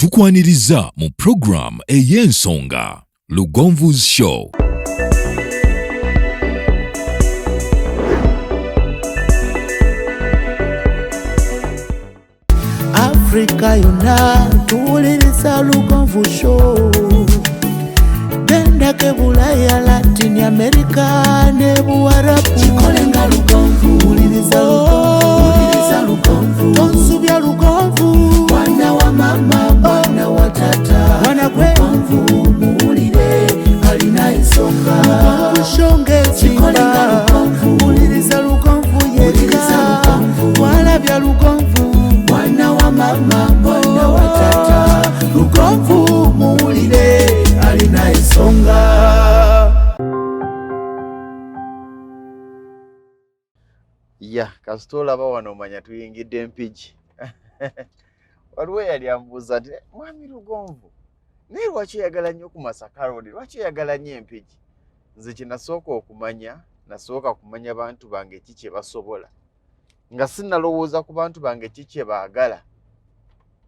Tukwaniriza mu program ey'ensonga Lugonvu's Show. Africa yonna tuwuliriza Lugonvu Show. Genda ke Bulaya, Latin America ne Buwarabu. Chikolenga Lugonvu, wuliriza Lugonvu. Tonsubya Lugonvu, mwana wa mama, mwana wa tata. Mwana kwe Lugonvu, muwulire alina ensonga. Lugonvu shonge chikolenga Lugonvu, wuliriza Lugonvu yeka. Walabya Lugonvu, mwana wa mama, mwana wa tata. Lugonvu muwulire alina ensonga. Kasitola bawano manya tuyingidde MPIGI. Waliwo yali ambuuza nti mwami Lugonvu naye lwaki oyagala nnyo ku Masakarodi, lwaki oyagala nnyo MPIGI? Nze kye nasooka kumanya bantu bange ki kye basobola, nga sinnalowooza ku bantu bange ki kye baagala,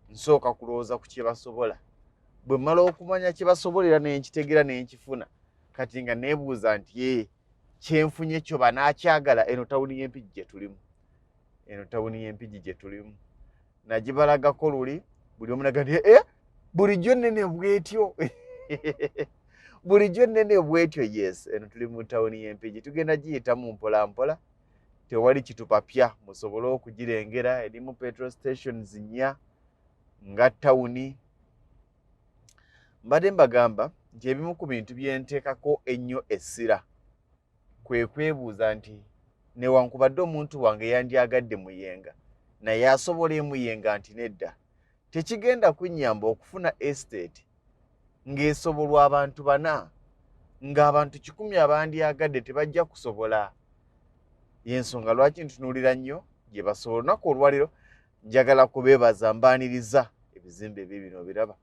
nsooka kulowooza ku kye basobola. Bwe mmala okumanya kye basobolera ne nkitegeera ne nkifuna, kati nga neebuuza nti kyenfunye kyo banaakyagala. Eno tawuni y'empigi gye tulimu, nagibalagako luli buli omu naga nti bulijjo nnene bwetyo. Bulijjo nnene bwetyo. Yes, eno tuli mu tawuni y'empigi, tugenda giyitamu mpola mpola, tewali kitupapya, musobole okugirengera. Erimu petrol stations 4 nga tawuni. Mbadde mbagamba nti ebimu ku bintu bye nteekako ennyo essira kwe kwebuuza nti newankubadde omuntu wange yandyagadde muyenga naye asobola emuyenga nti nedda, tekigenda kunnyamba okufuna estate ng'esobolwa abantu 4 ng'abantu 100 abandyagadde tebajja kusobola. Y'ensonga lwaki ntunuulira nnyo gye basobola. Olunaku olwaliro njagala kubeebaza, mbaaniriza ebizimbe bino biraba.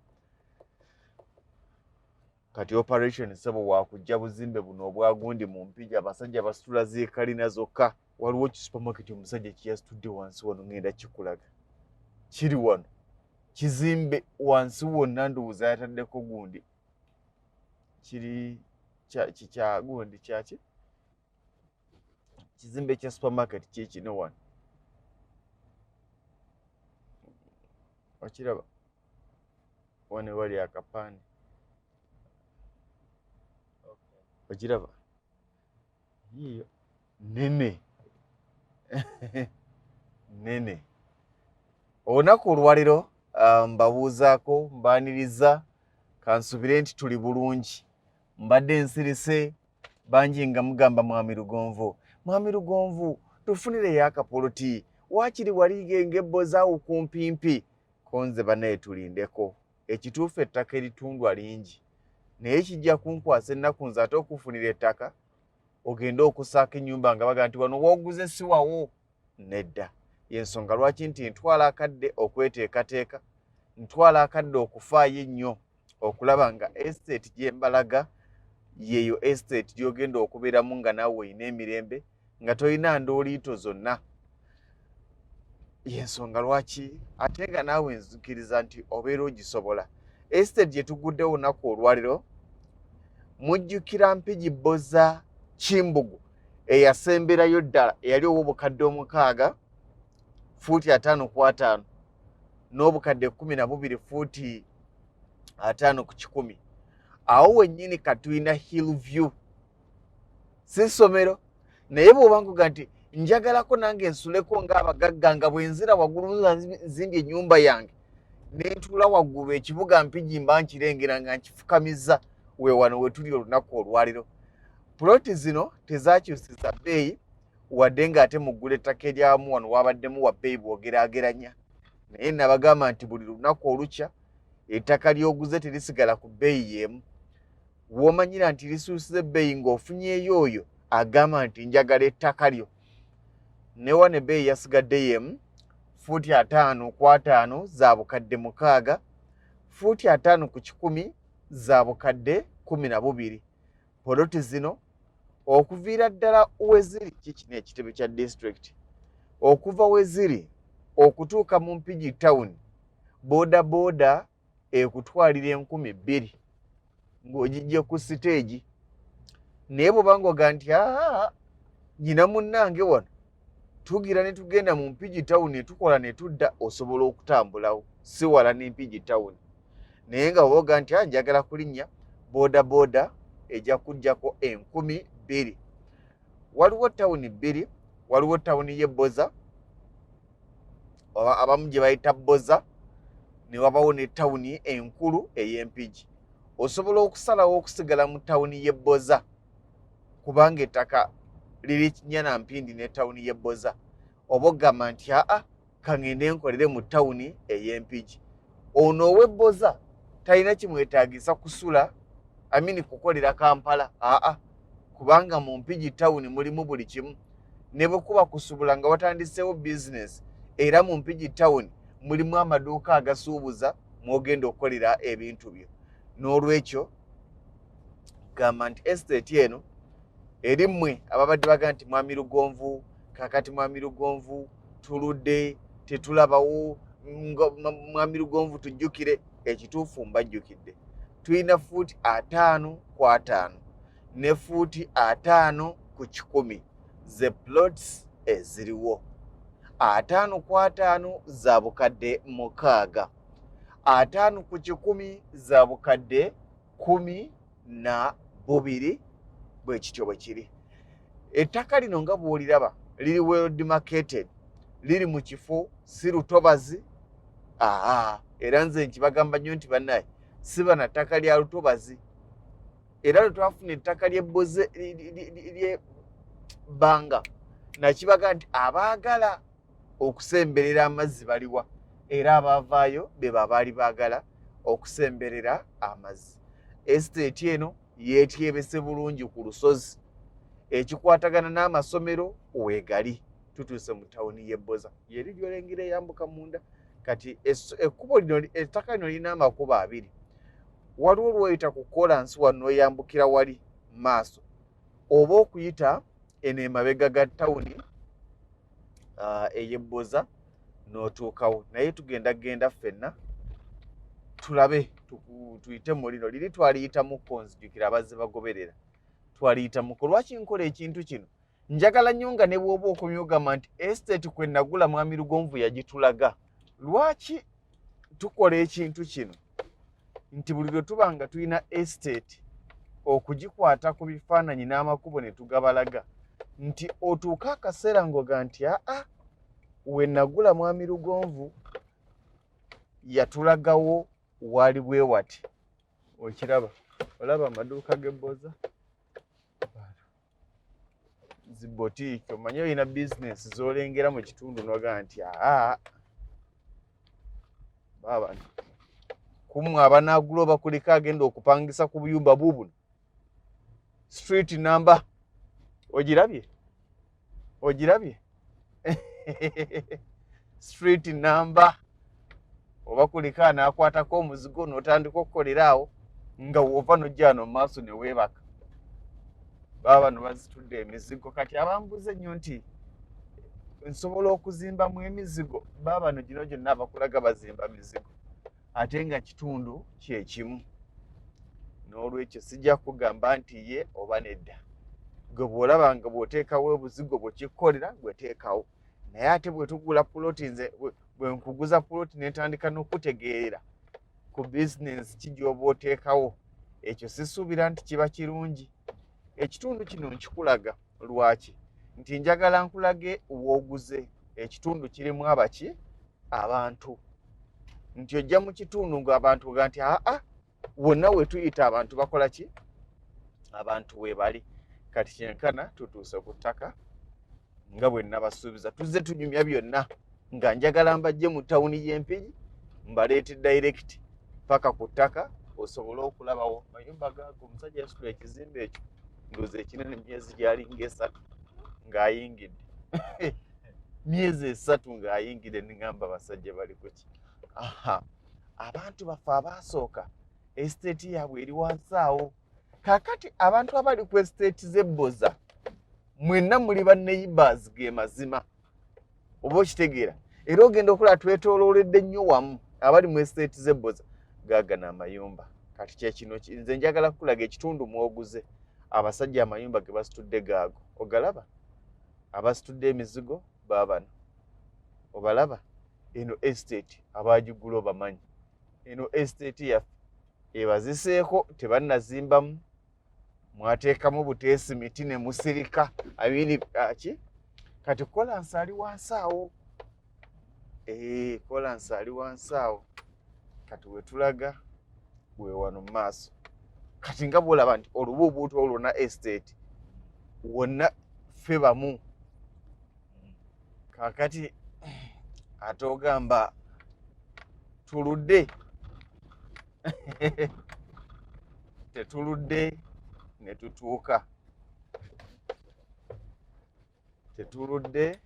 Kati operation sebo wakujja buzimbe buno obwagundi mu MPIGI, abasajja basitula zeekalina zokka. Waliwo ki supermarket omusajja kiyasitudde wansi wano, ngenda kikulaga. Kiri wano kizimbe wansi wonna ndowooza yataddeko gundi. Kiri kya gundi kyaki? Kizimbe kya supermarket kikino wano. Okiraba? Wane wali akapande. Okiraba? Yiyo nene. Nene. Olunaku olwaliro mbabuuzaako, mbaaniriza, kansubire nti tuli bulungi. Mbadde nsirise bangi nga mugamba mwami Lugonvu. Mwami Lugonvu tufunireyo akapoloti, waakiri waliiga engebbo zaawo kumpimpi. Konze banaye tulindeko. Ekituufu ettaka eritundwa lingi, naye kijja kunkwasa ennaku nze ate okufunira ettaka ogenda okusaaka ennyumba nga baga nti wano wooguze si wawo. Nedda. Y'ensonga lwaki nti ntwala akadde okweteekateeka, ntwala akadde okufaayo ennyo okulaba nga estate gye mbalaga yeeyo estate gy'ogenda okubeeramu nga naawe olina emirembe, nga tolina ndooliito zonna. Y'ensonga lwaki ate nga naawe nzikiriza nti obeera ogisobola. Estate gye tuguddewo olunaku olwaliro mujjukira MPIGI Bozza Kimbugu eyasemberayo ddala, eyali ow'obukadde 6 fuuti 5x5 n'obukadde 12 fuuti 5 ku 100. Awo wennyini katulina Hillview, si ssomero naye bw'oba nkuga nti njagalako nange ensuleko ng'abagagga, nga bwe nzira waggulu nzimbye ennyumba yange ne ntuula waggulu, ekibuga MPIGI mba nkirengera nga nkifukamiza weewano we tuli olunaku olwaliro. Puloti zino tezaakyusiza bbeeyi wadde ng'ate muggula ettaka eryamu wano wabaddemu wa bbeeyi bw'ogeraageranya, naye nabagamba nti buli lunaku olukya ettaka ly'oguze terisigala ku bbeeyi y'emu. W'omanyira nti lisuusiza ebbeeyi ng'ofunyeeyo oyo agamba nti njagala ettaka lyo, ne wano ebbeeyi yasigadde y'emu, fuuti 5x5 za bukadde 6, fuuti 5 ku 100 za bukadde 12. Poloti zino okuviira ddala weziri kikino ekitebe kya district, okuva weziri okutuuka mu MPIGI town, boda ekutwalira 2,000 ng'ogijja ku stage naye bw'obanga oga nti nyina munnange wano tugira ne tugenda mu Mpigi Town ne tukola ne tudda, osobola okutambulawo si wala ne Mpigi Town. Naye nga bw'oga nti njagala kulinnya boda ejja kujjako 2,000. Waliwo tawuni bbiri, waliwo tawuni y'e Bozza abamu gye bayita Bozza, ne wabawo ne tawuni enkulu ey'Empigi. Osobola okusalawo okusigala mu tawuni y'e Bozza kubanga ettaka liri Kinyanampindi ne tawuni y'e Bozza, oba ogamba nti kangende nkolere mu tawuni ey'Empigi. Ono ow'e Bozza talina kimwetaagisa kusula kukolera Kampala, kubanga mu Mpigi Town mulimu buli kimu. Ne bwe kuba kusubula nga watandiseewo business, era mu Mpigi Town mulimu amaduuka agasuubuza mwogenda okukolera ebintu byo. N'olwekyo gamba nti estate eno eri mmwe ababadde baga nti Mwami Lugonvu, kakati Mwami Lugonvu tuludde tetulabawo, Mwami Lugonvu tujjukire. Ekituufu mbajjukidde. Tulina fuuti 5 ku 5 ne fuuti 5 ku 100 ze plots eziriwo. 5 ku 5 za bukadde 6, 5 ku 100 za bukadde 12 bwe kityo bwe kiri. Ettaka lino nga bw'oliraba liri well demarcated, liri mu kifo si lutobazi. Era nze nkibagamba nnyo nti bannaye si bana ttaka lya lutobazi. Era lwe twafuna ettaka ly'e Bozza ly'e Bbanga nakibaga nti abaagala okusemberera amazzi baliwa, era abaavaayo be babaali baagala okusemberera amazzi. Estate eno yeetyebese bulungi ku lusozi, ekikwatagana n'amasomero weegali. Tutuuse mu tawuni y'e Bozza, yeri gy'olengera eyambuka munda. Kati ekkubo lino ettaka lino lirina amakubo 2. Waliwo lw'oyita ku kolansi wano oyambukira wali maaso, oba okuyita eno emabega ga tawuni ey'e Bozza n'otuukawo. Naye tugenda ffenna tulabe tuyite mu lino liri twaliyitamuko, nzijukira abazze bagoberera twaliyitamuko. Lwaki nkola ekintu kino? Njagala nnyo nga ne bw'oba okomye ogamba nti estate kwe nagula Mwami Lugonvu yagitulaga. Lwaki tukola ekintu kino? Nti buli lwe tuba nga tulina estate okugikwata ku bifaananyi n'amakubo ne tugabalaga, nti otuuka akaseera ng'oga nti we nagula Mwami Lugonvu yatulagawo waali bwe wati. Okiraba, olaba amaduuka g'e Bozza, zi boutique, omanyi olina business z'olengera mu kitundu n'oga nti baba kumwe abanagula oba kuliko agenda okupangisa ku buyumba bubuno. Street number ogirabye street number, oba kuliko anaakwatako omuzigo n'otandika okukolera awo nga wova n'ojja wano mu maaso ne weebaka. Baba bano bazitudde emizigo. Kati abambuze nnyo nti nsobola okuzimbamu emizigo, baba bano gino gyonna abakulaga bazimba mizigo ate nga kitundu kyekimu. N'olwekyo sijja kugamba nti ye oba nedda. Gwe bw'olaba nga bw'oteekawo obuzigo bw'okikkolera gweteekawo. Naye ate bwe tugula puloti, nze bwe nkuguza puloti ne ntandika n'okutegeera ku bizinensi ki gy'oba oteekawo, ekyo sisuubira nti kiba kirungi. Ekitundu kino nkikulaga lwaki? Nti njagala nkulage w'oguze ekitundu kirimu abaki? Abantu. Nti ojja mu kitundu ng'abantu oga nti wonna we tuyita abantu bakola ki? Abantu we bali. Kati kyenkana tutuuse ku ttaka nga bwe nabasuubiza. Tuzze tunyumya byonna nga njagala mbajje mu tawuni y'Empigi mbaleete direct paka ku ttaka osobola okulabawo mayumba gaago. Omusajja yasitula ekizimbe ekyo ndoza ekinene myezi gyalinga 3 ng'ayingidde. Myezi 3 ng'ayingidde ningamba abasajja bali kuki? Abantu baffe abaasooka estate yaabwe eri wansi awo. Kakati abantu abali ku estate z'e Bozza mwenna muli ba neighbors ge mazima, oba okitegeera. Era ogenda okulaba twetoolooledde nnyo wamu abali mu estate z'e Bozza. gaagana amayumba. Kati kyekino nze njagala kukulaga ekitundu mwoguze abasajja amayumba ge basitudde gaago. Ogalaba? Abasitudde emizigo baabano. Obalaba? Eno estate abaagigula obamanyi. Eno estate yaffe ebaziseeko tebannazimbamu. Mwateekamu buteesi miti ne musirika. Ki? Kati Kolansi ali wansi awo. Kolansi ali wansi awo. Kati wetulaga bwe wano mu maaso. Kati nga bw'olaba nti olubuubuutu olwonna estate wonna ffe bamu. Kaakati ate ogamba tuludde. Tetuludde ne tutuuka. Tetuludde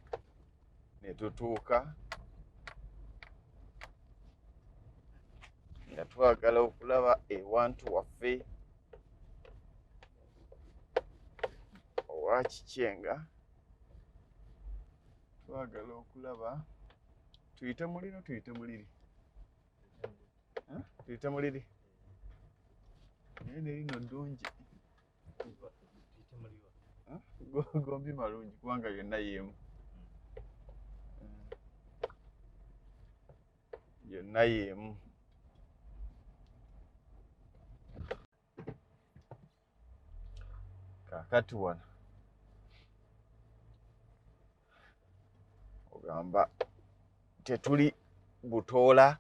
ne tutuuka. Nga twagala okulaba ewantu waffe owa Kikyenga. Twagala okulaba tuyite muliro tuyite muliri. Tuyite muliri. Naye nerino ddungi. Gombi malungi kubanga yonna y'emu. Yonna y'emu. Kaakati wano ogamba tetuli Butoola.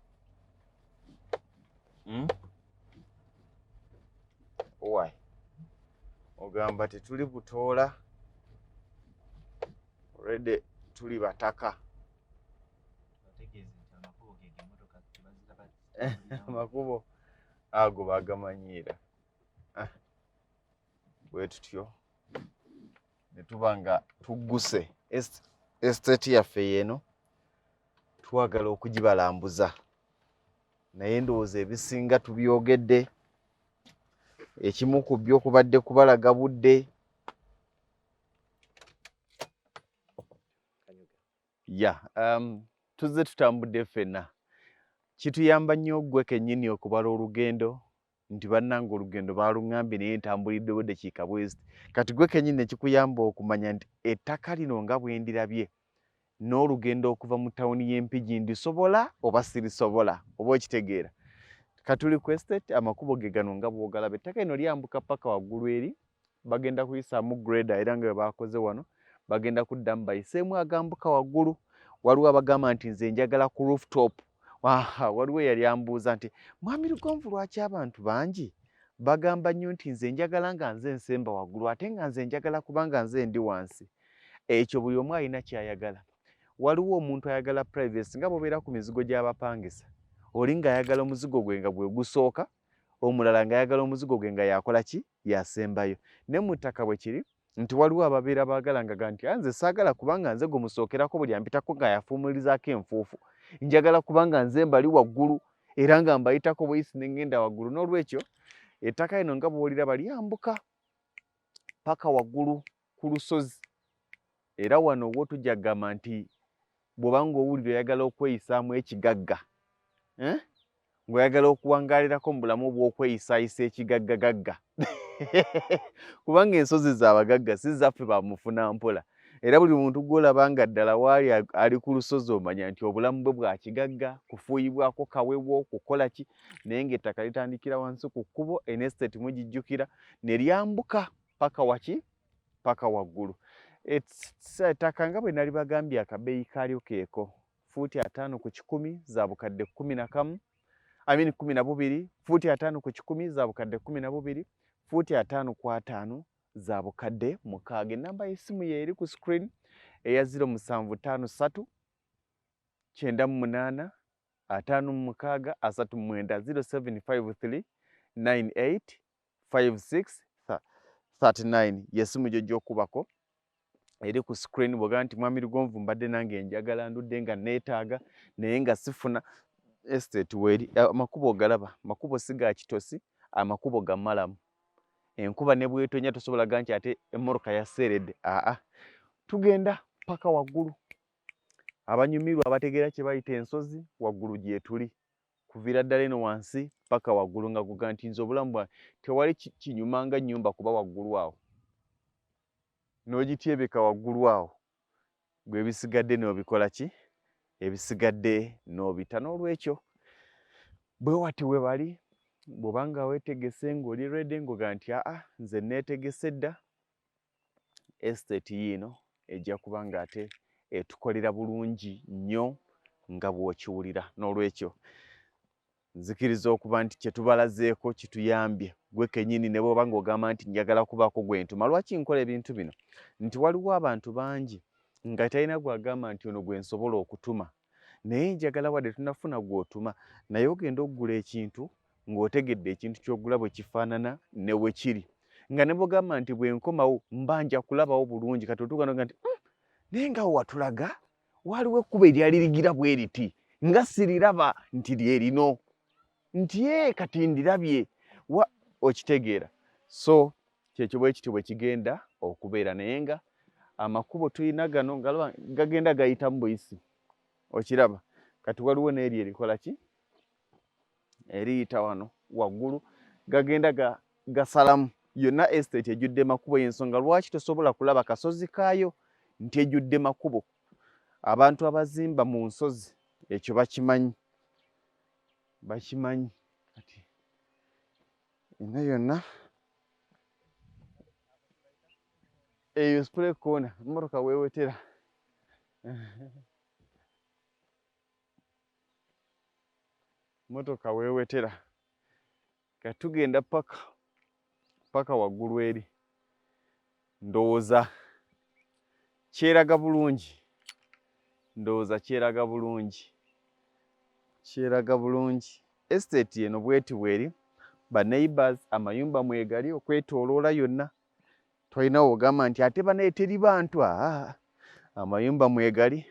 Why? Ogamba tetuli Butoola. Already tuli Bataka. Amakubo ago bagamanyiira. Bwe tutyo ne tuba nga tugguse estate yaffe yeno twagala okugibalambuza. Naye ndowooza ebisinga tubyogedde. Ekimu ku byo kubadde kubalaga budde. Tuzze tutambudde ffenna. Kituyamba nnyo ggwe kennyini okubala olugendo nti bannange olugendo baaluŋŋambye naye ntambulidde buddakiika bwezi. Kati ggwe kennyini ne kikuyamba okumanya nti ettaka lino nga bwe ndirabye n'olugendo okuva mu tawuni y'Empigi ndisobola oba sirisobola oba okitegeera. Katuli ku estate amakubo ge gano nga bw'ogalaba. Ettaka lino lyambuka paka waggulu eri. Bagenda kuyisaamu grader era nga bwe baakoze wano. Bagenda kuddamu bayiseemu agambuka waggulu. Waliwo abagamba nti nze njagala ku rooftop. Waliwo eyali ambuuza nti mwami Lugonvu lwaki abantu bangi bagamba nnyo nti nze njagala nga nze nsemba waggulu ate nga nze njagala kubanga nze ndi wansi. Ekyo buli omu alina ky'ayagala. Waliwo omuntu ayagala privacy nga bw'obeera ku mizigo gy'abapangisa. Oli ng'ayagala omuzigo gwe nga bwe gusooka, omulala ng'ayagala omuzigo gwe nga yakola ki? Yasembayo. Ne mu ttaka bwe kiri nti waliwo ababeera baagala nga nti nze saagala kubanga nze gumusokerako buli ampitako nga yafuumulizaako enfuufu. Njagala kubanga nze mbali waggulu era nga mbayitako buyisi ne ngenda waggulu. N'olwekyo ettaka lino nga bw'oliraba lyambuka paka waggulu ku lusozi. Era wano w'otujja kugamba nti bw'obanga owulira oyagala okweyisaamu ekigagga, ng'oyagala okuwangaalirako mu bulamu obw'okweyisaayisa ekigaggagagga. Kubanga ensozi z'abagagga si zaffe bamufuna mpola. Era buli muntu gw'olaba nga ddala waali ali ku lusozi omanya nti obulamu bwe bwa kigagga, kufuuyibwako kawewo, kukola ki. Naye ng'ettaka litandikira wansi ku kkubo, estate mugijjukira, ne lyambuka paka waki? Paka waggulu. Ettaka nga bwe nali bagambye akabeeyi kaalyo keeko. Fuuti 5 ku 100 za bukadde 11. 12. Fuuti 5 ku 100 za bukadde 12. Fuuti 5 ku 5 za bukadde 6. Ennamba y'essimu ye eri ku screen eya 0753 98 56 39 0753 98 56 y'essimu gyo gy'okubako eri ku screen. Bw'ogamba nti mwami Lugonvu mbadde nange njagala ndudde nga neetaaga naye nga sifuna estate weri. Amakubo ogalaba, makubo si ga kitosi, amakubo ga malamu. Enkuba ne bw'etonya tosobola gamba nti ate emmoroka yaseeredde. Tugenda paka waggulu. Abanyumirwa abategeera kye bayita ensozi waggulu gye tuli kuvira ddala eno wansi paka waggulu nga kuga nti nze obulamu bwange tewali kinyuma nga nnyumba kuba waggulu awo n'ogityebeka waggulu awo gwe ebisigadde n'obikola ki ebisigadde n'obita n'olwekyo bwe wati we bali bw'obanga weetegese ng'oli ready ng'oga nti nze neetegese dda estate yiino ejja kuba nga ate etukolera bulungi nnyo nga bw'okiwulira n'olwekyo nzikiriza okuba nti kyetubalazeeko kituyambye gwe kennyini ne bw'oba ng'ogamba nti njagala kubaako gwe ntuma. Lwaki nkola ebintu bino? Nti waliwo abantu bangi nga talina gwagamba nti ono gwe nsobola okutuma naye njagala wadde tunafuna gw'otuma naye ogenda okugula ekintu ng'otegedde ekintu ky'ogula bwe kifaanana ne we kiri nga ne bw'ogamba nti bwe nkomawo mba nja kulabawo bulungi kati otuuka n'oga nti naye nga watulaga waliwo ekkubo eryali ligira bwe riti nga siriraba nti lye lino nti kati ndirabye okitegeera. So kyekyo bwe kityo bwe kigenda okubeera naye nga amakubo tulina gano ngalaba gagenda gayita mu buyisi okiraba kati waliwo n'eri erikola ki eriyita wano waggulu gagenda gasalamu yonna estate ejjudde makubo y'ensonga lwaki tosobola kulaba kasozi kaayo nti ejjudde makubo. Abantu abazimba mu nsozi ekyo bakimanyi kati ino yonna eyo spray corner mmotoka weewetera motoka weewetera kati tugenda paka waggulu eri ndowooza kyeraga bulungi estate eno bweti bweri ba neighbors amayumba mwegali okwetooloola yonna tolina wogamba nti ate baneeteri bantu amayumba mwegali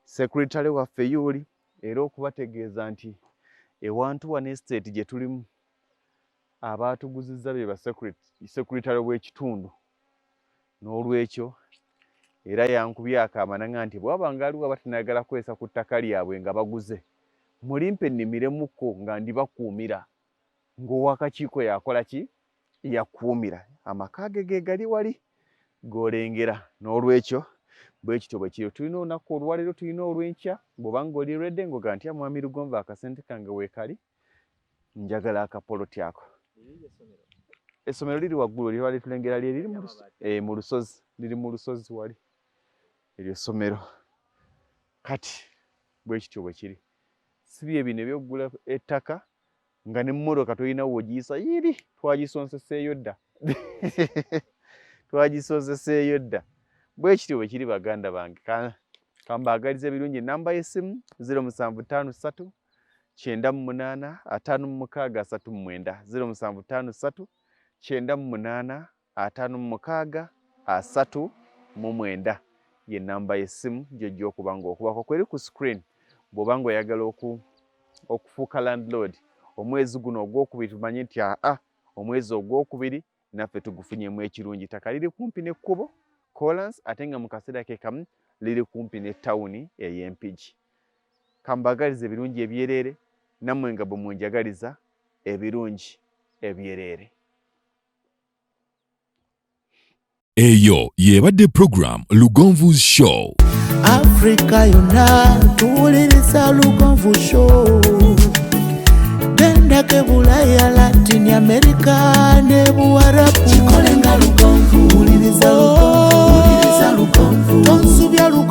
secretary waffe yuuli era okubategeeza nti ewantu wano estate gye tulimu abaatuguzizza be ba secretary w'ekitundu n'olwekyo era yankubye akaamana nti bw'aba nga aliwo abatanayagala kwesa ku ttaka lyabwe nga baguze mulimpe nnimiremukko nga ndibakuumira ng'owakakiiko yakola ki yakuumira amaka ge gali wali g'olengera n'olwekyo bwe kityo bwe kiri. Tulina olunaku olwaleero tulina olw'enkya bw'oba ng'oli redde ng'oga nti mwami Lugonva akasente kange weekali njagala akapoloti ako. Essomero liri waggulu lye wali tulengera liri mu lusozi liri mu lusozi wali eryo ssomero kati bwe kityo bwe kiri. Si bye bino ebyokugula ettaka nga n'emmotoka tolina wogiyisa yiri twagisonseseeyo dda bwe kityo bwe kiri baganda bange. Kambaagaliza ebirungi ennamba y'essimu 0753 98 56 39 0753 98 56 39 ye nnamba y'essimu gy'ojja okuba ng'okubako kweri ku screen bw'oba ng'oyagala okufuuka landlord omwezi guno ogwokubiri tumanye nti omwezi ogwokubiri naffe tugufunyemu ekirungi. Ttaka liri kumpi n'ekkubo Collins ate nga mu kaseera ke kamu liri kumpi ne tawuni ey'Empigi. Kambaagaliza ebirungi ebyereere nammwe nga bwe munjagaliza ebirungi ebyereere. Eyo yebadde program Lugonvu's Show. Africa yonna tuwuliriza Lugonvu Show. Genda ke Bulaya, Latin America ne Buwarabu. Kikolenga Lugonvu. Wuliriza Lugonvu. Tonsubya Lugonvu.